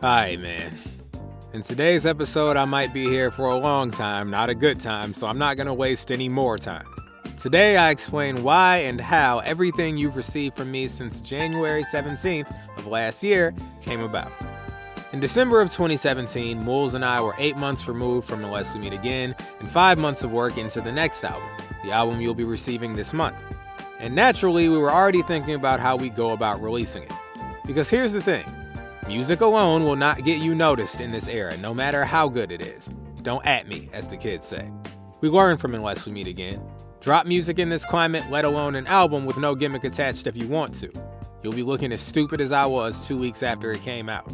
Alright, man. In today's episode, I might be here for a long time, not a good time, so I'm not gonna waste any more time. Today, I explain why and how everything you've received from me since January 17th of last year came about. In December of 2017, Moles and I were 8 months removed from Unless We Meet Again and 5 months of work into the next album, the album you'll be receiving this month. And naturally, we were already thinking about how we go about releasing it. Because here's the thing. Music alone will not get you noticed in this era, no matter how good it is. Don't at me, as the kids say. We learn from Unless We Meet Again. Drop music in this climate, let alone an album with no gimmick attached if you want to. You'll be looking as stupid as I was 2 weeks after it came out.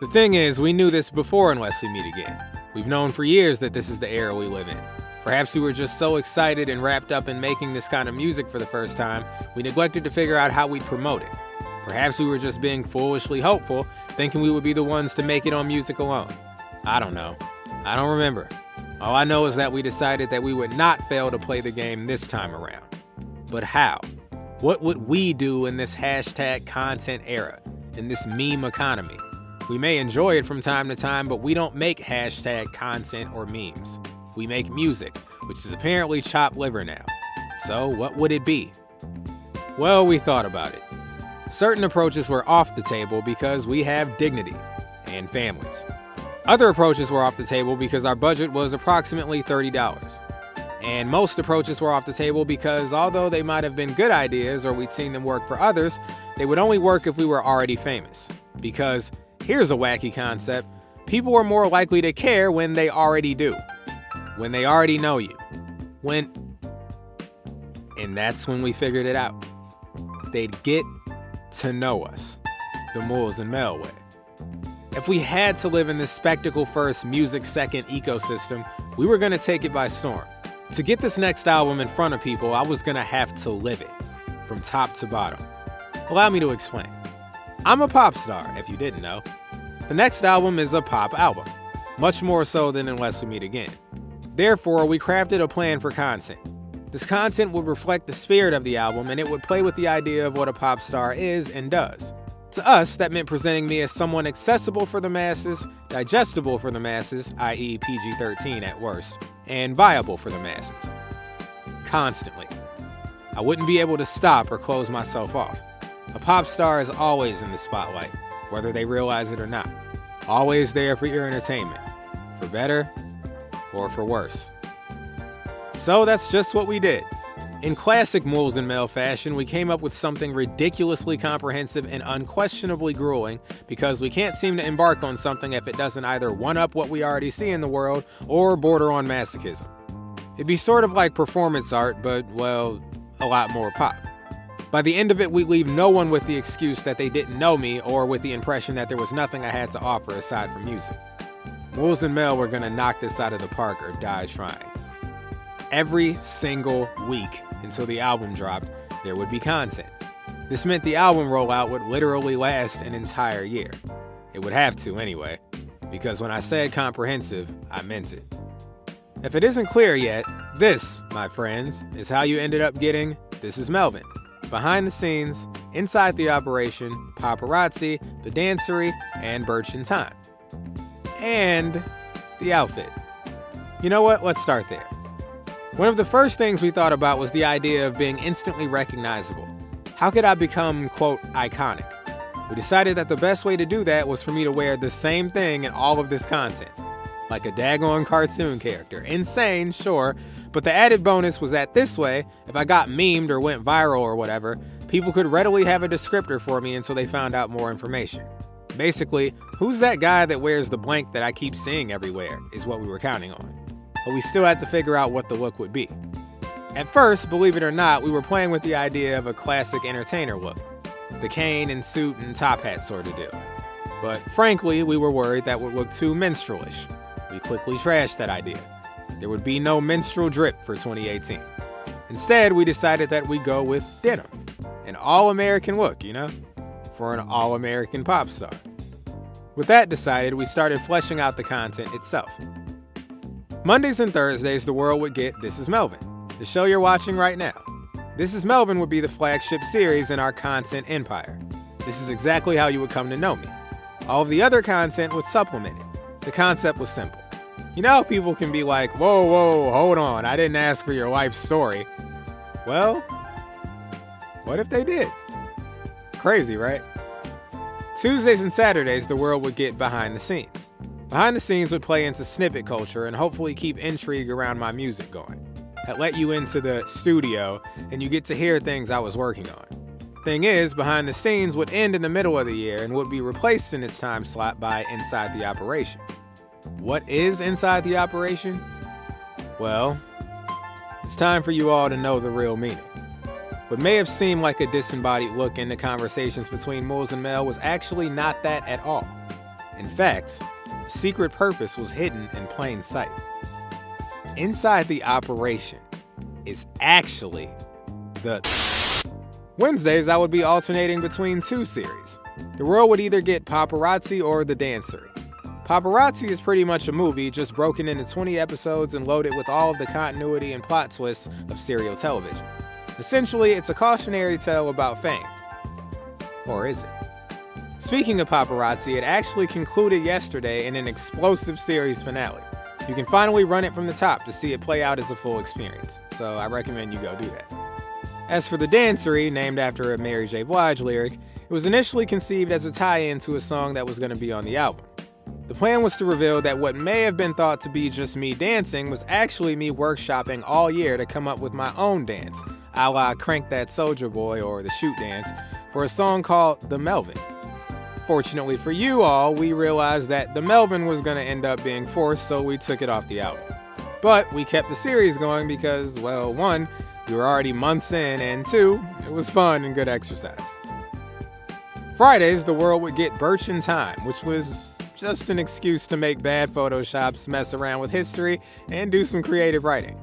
The thing is, we knew this before Unless We Meet Again. We've known for years that this is the era we live in. Perhaps we were just so excited and wrapped up in making this kind of music for the first time, we neglected to figure out how we'd promote it. Perhaps we were just being foolishly hopeful, thinking we would be the ones to make it on music alone. I don't know. I don't remember. All I know is that we decided that we would not fail to play the game this time around. But how? What would we do in this hashtag content era, in this meme economy? We may enjoy it from time to time, but we don't make hashtag content or memes. We make music, which is apparently chopped liver now. So what would it be? Well, we thought about it. Certain approaches were off the table because we have dignity and families. Other approaches were off the table because our budget was approximately $30. And most approaches were off the table because although they might have been good ideas or we'd seen them work for others, they would only work if we were already famous. Because here's a wacky concept, people are more likely to care when they already do. When they already know you. And that's when we figured it out. They'd get to know us, the Moles and Mel way. If we had to live in this spectacle-first, music-second ecosystem, we were going to take it by storm. To get this next album in front of people, I was going to have to live it, from top to bottom. Allow me to explain. I'm a pop star, if you didn't know. The next album is a pop album, much more so than Unless We Meet Again. Therefore, we crafted a plan for content. This content would reflect the spirit of the album, and it would play with the idea of what a pop star is and does. To us, that meant presenting me as someone accessible for the masses, digestible for the masses, i.e. PG-13 at worst, and viable for the masses. Constantly. I wouldn't be able to stop or close myself off. A pop star is always in the spotlight, whether they realize it or not. Always there for your entertainment, for better or for worse. So that's just what we did. In classic Moles and Mel fashion, we came up with something ridiculously comprehensive and unquestionably grueling because we can't seem to embark on something if it doesn't either one-up what we already see in the world or border on masochism. It'd be sort of like performance art, but, well, a lot more pop. By the end of it, we leave no one with the excuse that they didn't know me or with the impression that there was nothing I had to offer aside from music. Moles and Mel were gonna knock this out of the park or die trying. Every single week until the album dropped, there would be content. This meant the album rollout would literally last an entire year. It would have to anyway, because when I said comprehensive, I meant it. If it isn't clear yet, this, my friends, is how you ended up getting This Is Melvin. Behind the scenes, inside the operation, paparazzi, the dancery, and Burch in time. And the outfit. You know what? Let's start there. One of the first things we thought about was the idea of being instantly recognizable. How could I become, quote, iconic? We decided that the best way to do that was for me to wear the same thing in all of this content. Like a daggone cartoon character. Insane, sure, but the added bonus was that this way, if I got memed or went viral or whatever, people could readily have a descriptor for me until they found out more information. Basically, who's that guy that wears the blank that I keep seeing everywhere, is what we were counting on. But we still had to figure out what the look would be. At first, believe it or not, we were playing with the idea of a classic entertainer look. The cane and suit and top hat sort of deal. But frankly, we were worried that would look too minstrelish. We quickly trashed that idea. There would be no minstrel drip for 2018. Instead, we decided that we'd go with denim. An all-American look, you know? For an all-American pop star. With that decided, we started fleshing out the content itself. Mondays and Thursdays, the world would get This Is Melvin, the show you're watching right now. This Is Melvin would be the flagship series in our content empire. This is exactly how you would come to know me. All of the other content would supplement it. The concept was simple. You know how people can be like, whoa, hold on, I didn't ask for your life story. Well, what if they did? Crazy, right? Tuesdays and Saturdays, the world would get behind the scenes. Behind the scenes would play into snippet culture and hopefully keep intrigue around my music going. That let you into the studio and you get to hear things I was working on. Thing is, behind the scenes would end in the middle of the year and would be replaced in its time slot by Inside the Operation. What is Inside the Operation? Well, it's time for you all to know the real meaning. What may have seemed like a disembodied look into conversations between Moles and Mel was actually not that at all. In fact, the secret purpose was hidden in plain sight. Inside the Operation is actually the... Wednesdays, I would be alternating between two series. The world would either get Paparazzi or The Dancery. Paparazzi is pretty much a movie, just broken into 20 episodes and loaded with all of the continuity and plot twists of serial television. Essentially, it's a cautionary tale about fame. Or is it? Speaking of Paparazzi, it actually concluded yesterday in an explosive series finale. You can finally run it from the top to see it play out as a full experience, so I recommend you go do that. As for The Dancery, named after a Mary J. Blige lyric, it was initially conceived as a tie-in to a song that was going to be on the album. The plan was to reveal that what may have been thought to be just me dancing was actually me workshopping all year to come up with my own dance, a la Crank That Soulja Boy or The Shoot Dance, for a song called The Melvin. Fortunately for you all, we realized that The Melvin was going to end up being forced, so we took it off the album. But we kept the series going because, well, one, we were already months in, and two, it was fun and good exercise. Fridays, the world would get Burch in Time, which was just an excuse to make bad photoshops, mess around with history, and do some creative writing.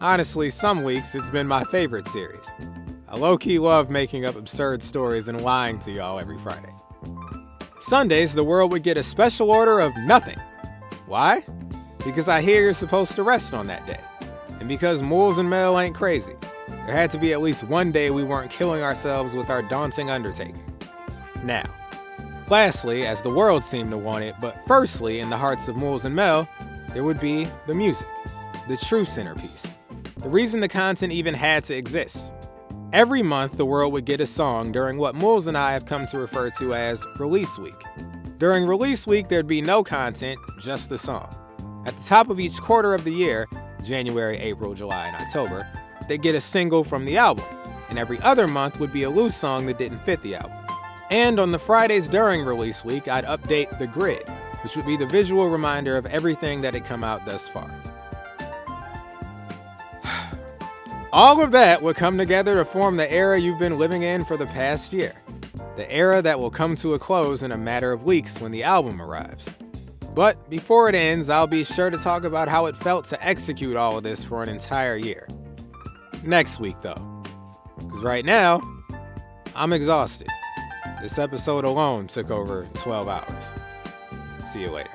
Honestly, some weeks it's been my favorite series. I low-key love making up absurd stories and lying to y'all every Friday. Sundays, the world would get a special order of nothing. Why? Because I hear you're supposed to rest on that day. And because Moles and Mel ain't crazy. There had to be at least one day we weren't killing ourselves with our daunting undertaking. Now, lastly, as the world seemed to want it, but firstly in the hearts of Moles and Mel, there would be the music, the true centerpiece, the reason the content even had to exist. Every month, the world would get a song during what Moles and I have come to refer to as Release Week. During Release Week, there'd be no content, just the song. At the top of each quarter of the year, January, April, July, and October, they'd get a single from the album, and every other month would be a loose song that didn't fit the album. And on the Fridays during Release Week, I'd update the grid, which would be the visual reminder of everything that had come out thus far. All of that would come together to form the era you've been living in for the past year. The era that will come to a close in a matter of weeks when the album arrives. But before it ends, I'll be sure to talk about how it felt to execute all of this for an entire year. Next week, though. Because right now, I'm exhausted. This episode alone took over 12 hours. See you later.